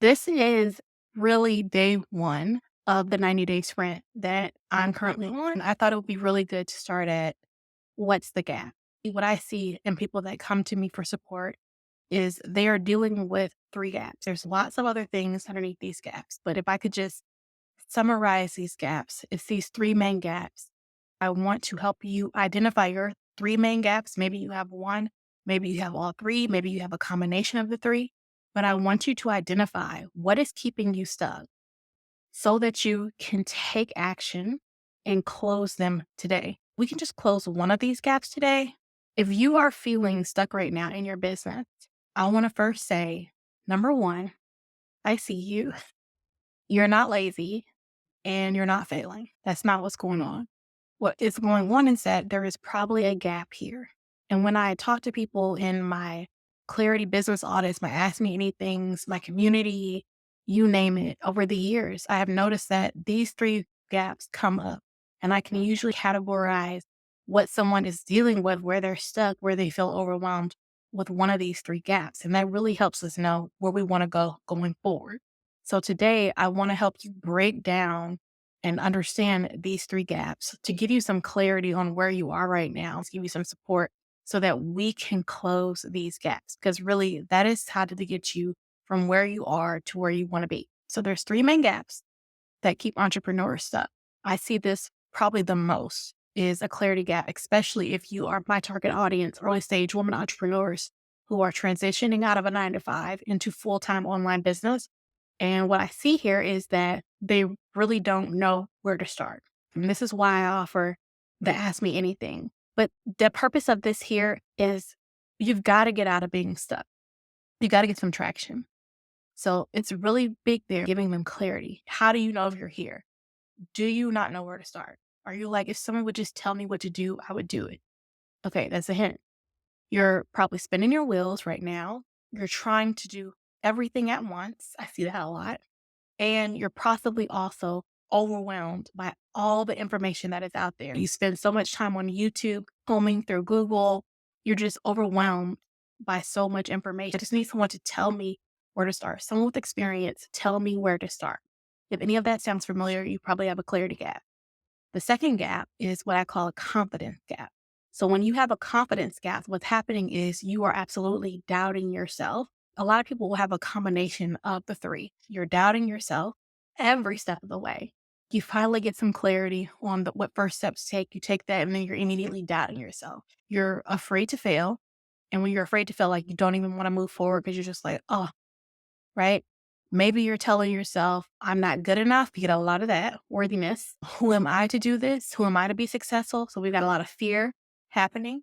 This is really day one of the 90-day sprint that I'm currently on. I thought it would be really good to start at what's the gap? What I see in people that come to me for support is they are dealing with three gaps. There's lots of other things underneath these gaps, but if I could just summarize these gaps, it's these three main gaps. I want to help you identify your three main gaps. Maybe you have one, maybe you have all three, maybe you have a combination of the three, but I want you to identify what is keeping you stuck so that you can take action and close them today. We can just close one of these gaps today. If you are feeling stuck right now in your business, I want to first say, number one, I see you. You're not lazy and you're not failing. That's not what's going on. What is going on is that there is probably a gap here. And when I talk to people in my clarity business audits, my Ask Me Anythings, my community, you name it, over the years, I have noticed that these three gaps come up. And I can usually categorize what someone is dealing with, where they're stuck, where they feel overwhelmed with one of these three gaps. And that really helps us know where we want to go going forward. So today, I want to help you break down and understand these three gaps to give you some clarity on where you are right now, to give you some support so that we can close these gaps. Because really, that is how to get you from where you are to where you want to be. So there's three main gaps that keep entrepreneurs stuck. I see this probably the most is a clarity gap, especially if you are my target audience, early stage women entrepreneurs who are transitioning out of a 9 to 5 into full-time online business. And what I see here is that they really don't know where to start. And this is why I offer the Ask Me Anything. But the purpose of this here is you've got to get out of being stuck. You got to get some traction. So it's really big there, giving them clarity. How do you know if you're here? Do you not know where to start? Are you like, if someone would just tell me what to do, I would do it? Okay, that's a hint. You're probably spinning your wheels right now. You're trying to do everything at once. I see that a lot. And you're possibly also overwhelmed by all the information that is out there. You spend so much time on YouTube, combing through Google. You're just overwhelmed by so much information. I just need someone to tell me where to start. Someone with experience, tell me where to start. If any of that sounds familiar, you probably have a clarity gap. The second gap is what I call a confidence gap. So when you have a confidence gap, what's happening is you are absolutely doubting yourself. A lot of people will have a combination of the three. You're doubting yourself every step of the way. You finally get some clarity on what first steps to take. You take that and then you're immediately doubting yourself. You're afraid to fail. And when you're afraid to fail, like you don't even want to move forward because you're just like, oh, right? Maybe you're telling yourself, I'm not good enough. You get a lot of that worthiness. Who am I to do this? Who am I to be successful? So we've got a lot of fear happening.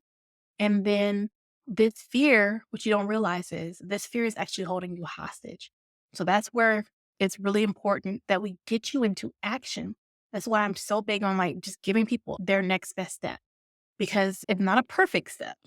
And then this fear, which you don't realize is this fear is actually holding you hostage. So that's where it's really important that we get you into action. That's why I'm so big on like just giving people their next best step because it's not a perfect step,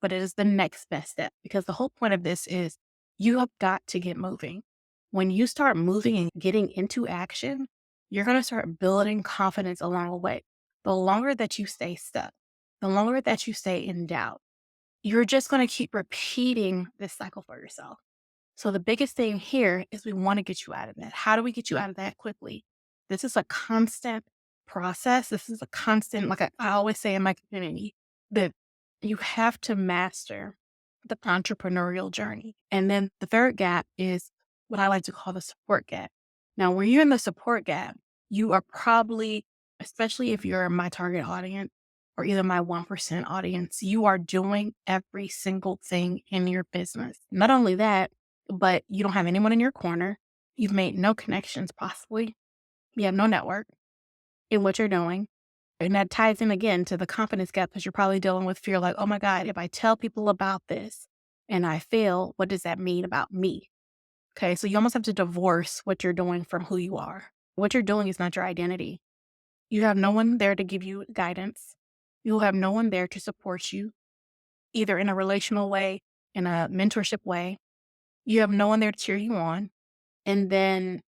but it is the next best step. Because the whole point of this is you have got to get moving. When you start moving and getting into action, you're going to start building confidence along the way. The longer that you stay stuck, the longer that you stay in doubt, you're just going to keep repeating this cycle for yourself. So the biggest thing here is we want to get you out of that. How do we get you out of that quickly? This is a constant process. This is a constant, like I always say in my community, that you have to master the entrepreneurial journey. And then the third gap is what I like to call the support gap. Now, when you're in the support gap, you are probably, especially if you're my target audience or either my 1% audience, you are doing every single thing in your business. Not only that, but you don't have anyone in your corner. You've made no connections, possibly. You have no network in what you're doing. And that ties in again to the confidence gap because you're probably dealing with fear like, oh my God, if I tell people about this and I fail, what does that mean about me? Okay, so you almost have to divorce what you're doing from who you are. What you're doing is not your identity. You have no one there to give you guidance. You'll have no one there to support you, either in a relational way, in a mentorship way. You have no one there to cheer you on. And then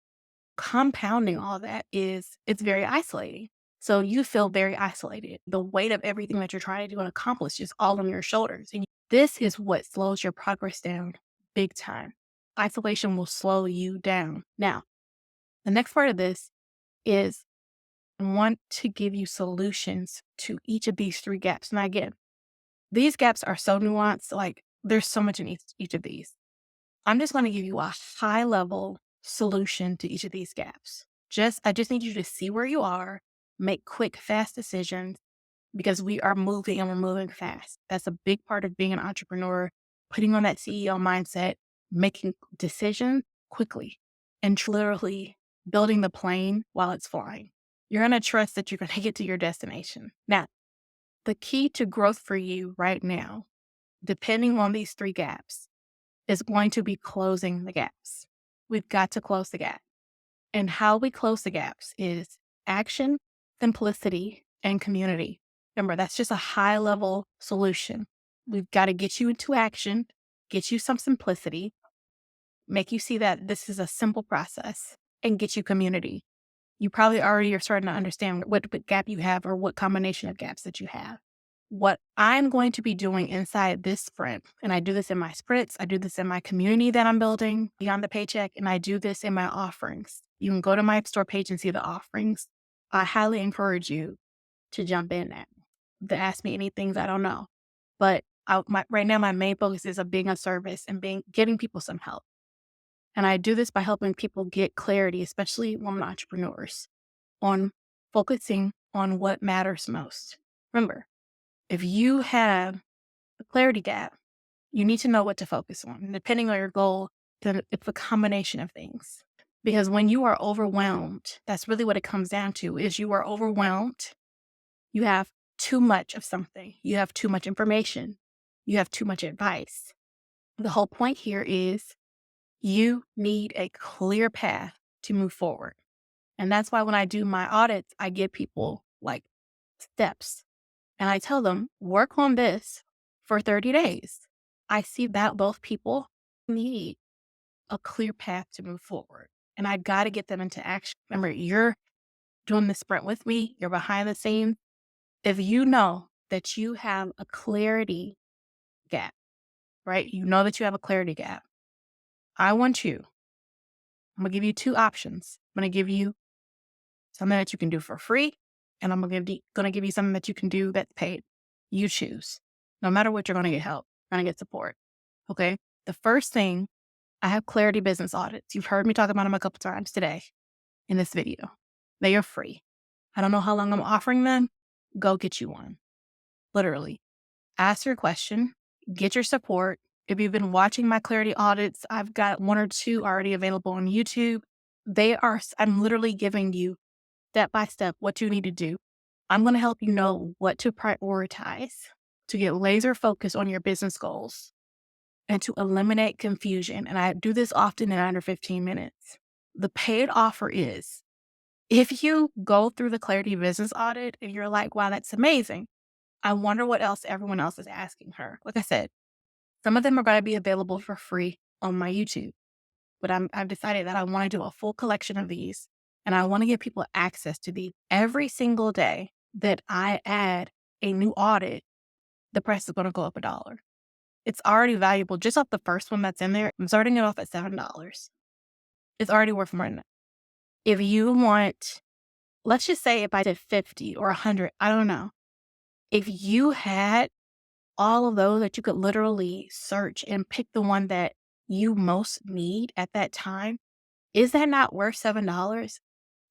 compounding all that is it's very isolating. So you feel very isolated. The weight of everything that you're trying to do and accomplish is all on your shoulders. And this is what slows your progress down big time. Isolation will slow you down. Now, the next part of this is I want to give you solutions to each of these three gaps. Now, again, these gaps are so nuanced, like there's so much in each of these. I'm just going to give you a high level solution to each of these gaps. I just need you to see where you are, make quick, fast decisions because we are moving and we're moving fast. That's a big part of being an entrepreneur, putting on that CEO mindset, making decisions quickly, and literally building the plane while it's flying. You're going to trust that you're going to get to your destination. Now, the key to growth for you right now, depending on these three gaps, is going to be closing the gaps. We've got to close the gap. And how we close the gaps is action, simplicity, and community. Remember, that's just a high level solution. We've got to get you into action, get you some simplicity, make you see that this is a simple process, and get you community. You probably already are starting to understand what gap you have or what combination of gaps that you have. What I'm going to be doing inside this sprint, and I do this in my sprints, I do this in my community that I'm building beyond the paycheck, and I do this in my offerings. You can go to my store page and see the offerings. I highly encourage you to jump in at to ask me any things I don't know. But right now, my main focus is of being a service and giving people some help. And I do this by helping people get clarity, especially women entrepreneurs, on focusing on what matters most. Remember, if you have a clarity gap, you need to know what to focus on. And depending on your goal, then it's a combination of things. Because when you are overwhelmed, that's really what it comes down to is you are overwhelmed. You have too much of something. You have too much information. You have too much advice. The whole point here is you need a clear path to move forward. And that's why when I do my audits, I give people like steps and I tell them, work on this for 30 days. I see that both people need a clear path to move forward. And I got to get them into action. Remember, you're doing the sprint with me, you're behind the scenes. If you know that you have a clarity gap, right? You know that you have a clarity gap. I'm going to give you two options. I'm going to give you something that you can do for free, and I'm going to give you something that you can do that's paid. You choose. No matter what, you're going to get help. You're going to get support. Okay. The first thing, I have clarity business audits. You've heard me talk about them a couple times today in this video. They are free. I don't know how long I'm offering them. Go get you one. Literally. Ask your question, get your support. If you've been watching my clarity audits, I've got one or two already available on YouTube. I'm literally giving you step by step what you need to do. I'm going to help you know what to prioritize to get laser focused on your business goals and to eliminate confusion. And I do this often in under 15 minutes. The paid offer is if you go through the clarity business audit and you're like, wow, that's amazing. I wonder what else everyone else is asking her. Like I said, some of them are going to be available for free on my YouTube, but I've decided that I want to do a full collection of these and I want to give people access to these every single day that I add a new audit. The price is going to go up $1. It's already valuable just off the first one that's in there. I'm starting it off at $7. It's already worth more than that. If you want, let's just say if I did 50 or 100, I don't know. If you had all of those that you could literally search and pick the one that you most need at that time, is that not worth $7?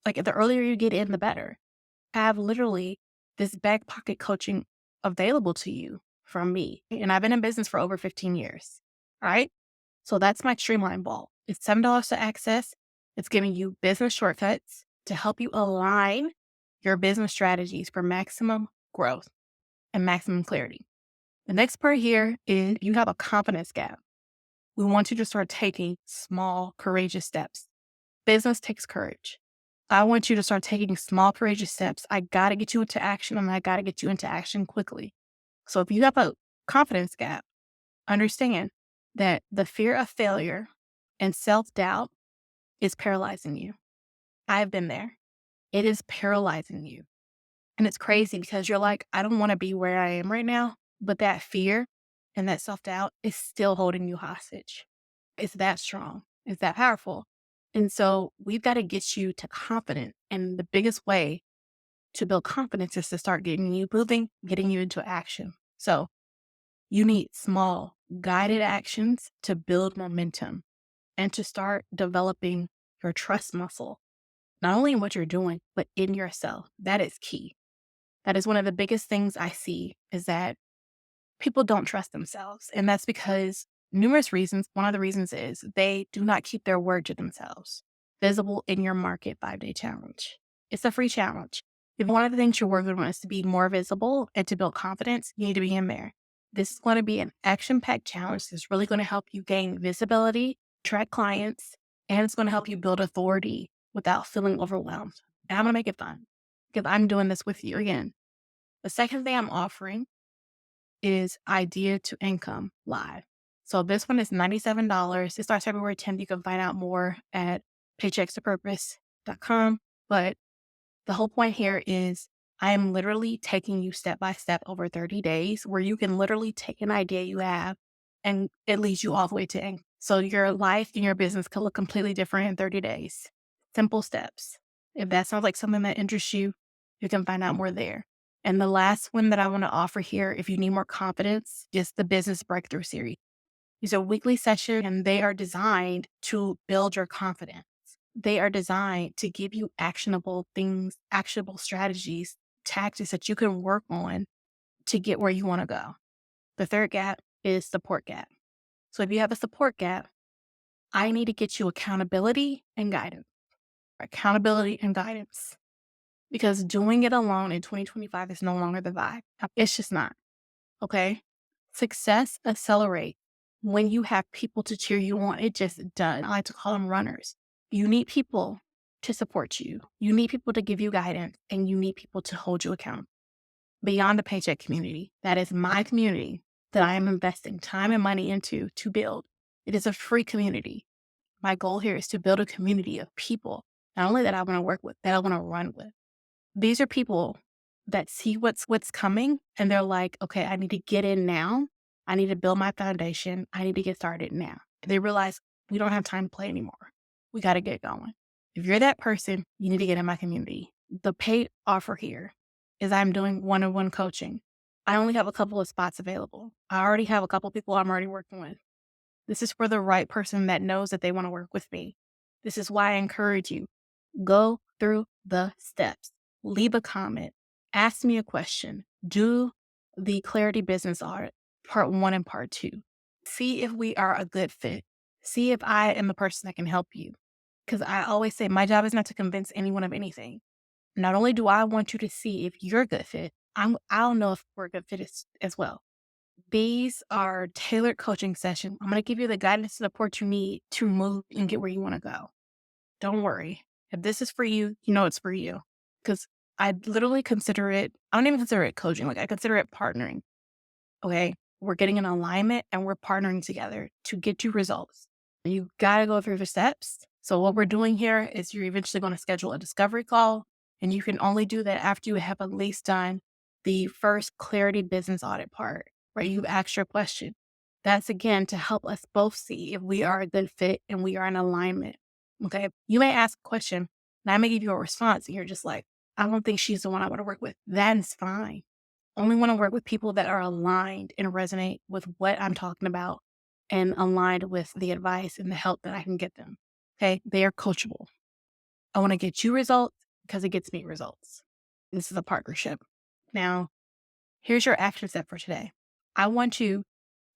Like the earlier you get in, the better. Have literally this back pocket coaching available to you from me. And I've been in business for over 15 years. All right. So that's my streamline ball. It's $7 to access. It's giving you business shortcuts to help you align your business strategies for maximum growth and maximum clarity. The next part here is you have a confidence gap. We want you to start taking small, courageous steps. Business takes courage. I want you to start taking small, courageous steps. I got to get you into action and I got to get you into action quickly. So if you have a confidence gap, understand that the fear of failure and self-doubt is paralyzing you. I've been there. It is paralyzing you. And it's crazy because you're like, I don't want to be where I am right now. But that fear and that self-doubt is still holding you hostage. It's that strong. It's that powerful. And so we've got to get you to confident. And the biggest way to build confidence is to start getting you moving, getting you into action. So you need small guided actions to build momentum and to start developing your trust muscle, not only in what you're doing, but in yourself. That is key. That is one of the biggest things I see is that people don't trust themselves. And that's because numerous reasons. One of the reasons is they do not keep their word to themselves. Visible in your market 5-day challenge. It's a free challenge. If one of the things you're working on is to be more visible and to build confidence, you need to be in there. This is going to be an action packed challenge that's really going to help you gain visibility, track clients, and it's going to help you build authority without feeling overwhelmed. And I'm going to make it fun because I'm doing this with you again. The second thing I'm offering is Idea to Income Live. So this one is $97. It starts February 10th. You can find out more at paycheckstopurpose.com. But the whole point here is I am literally taking you step by step over 30 days where you can literally take an idea you have and it leads you all the way to income. So your life and your business could look completely different in 30 days. Simple steps. If that sounds like something that interests you, you can find out more there. And the last one that I want to offer here, if you need more confidence, is the Business Breakthrough Series. These are weekly sessions and they are designed to build your confidence. They are designed to give you actionable things, actionable strategies, tactics that you can work on to get where you want to go. The third gap is support gap. So if you have a support gap, I need to get you accountability and guidance. Accountability and guidance. Because doing it alone in 2025 is no longer the vibe. It's just not. Okay. Success accelerates when you have people to cheer you on. It just does. I like to call them runners. You need people to support you. You need people to give you guidance and you need people to hold you accountable. Beyond the paycheck community, that is my community that I am investing time and money into to build. It is a free community. My goal here is to build a community of people, not only that I want to work with, that I want to run with. These are people that see what's coming and they're like, okay, I need to get in now. I need to build my foundation. I need to get started now. They realize we don't have time to play anymore. We got to get going. If you're that person, you need to get in my community. The paid offer here is I'm doing one-on-one coaching. I only have a couple of spots available. I already have a couple of people I'm already working with. This is for the right person that knows that they want to work with me. This is why I encourage you. Go through the steps. Leave a comment. Ask me a question. Do the Clarity Business Audit, part 1 and part 2. See if we are a good fit. See if I am the person that can help you. Because I always say my job is not to convince anyone of anything. Not only do I want you to see if you're a good fit, I'll know if we're a good fit as well. These are tailored coaching sessions. I'm going to give you the guidance and support you need to move and get where you want to go. Don't worry. If this is for you, you know it's for you. Because I literally consider it, I don't even consider it coaching. Like I consider it partnering. Okay. We're getting an alignment and we're partnering together to get you results. You got to go through the steps. So what we're doing here is you're eventually going to schedule a discovery call. And you can only do that after you have at least done the first Clarity Business Audit part, where you've asked your question. That's again to help us both see if we are a good fit and we are in alignment. Okay. You may ask a question and I may give you a response and you're just like, I don't think she's the one I want to work with. That is fine. Only want to work with people that are aligned and resonate with what I'm talking about and aligned with the advice and the help that I can get them. Okay. They are coachable. I want to get you results because it gets me results. This is a partnership. Now, here's your action step for today. I want you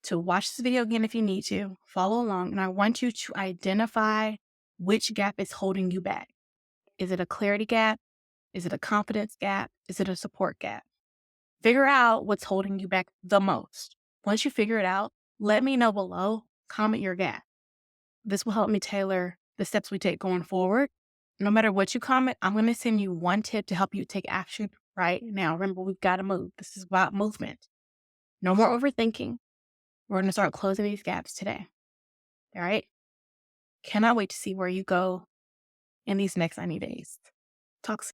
to watch this video again if you need to, follow along, and I want you to identify which gap is holding you back. Is it a clarity gap? Is it a confidence gap? Is it a support gap? Figure out what's holding you back the most. Once you figure it out, let me know below, comment your gap. This will help me tailor the steps we take going forward. No matter what you comment, I'm going to send you one tip to help you take action right now. Remember, we've got to move. This is about movement. No more overthinking. We're going to start closing these gaps today. All right? Cannot wait to see where you go in these next 90 days. Talk soon.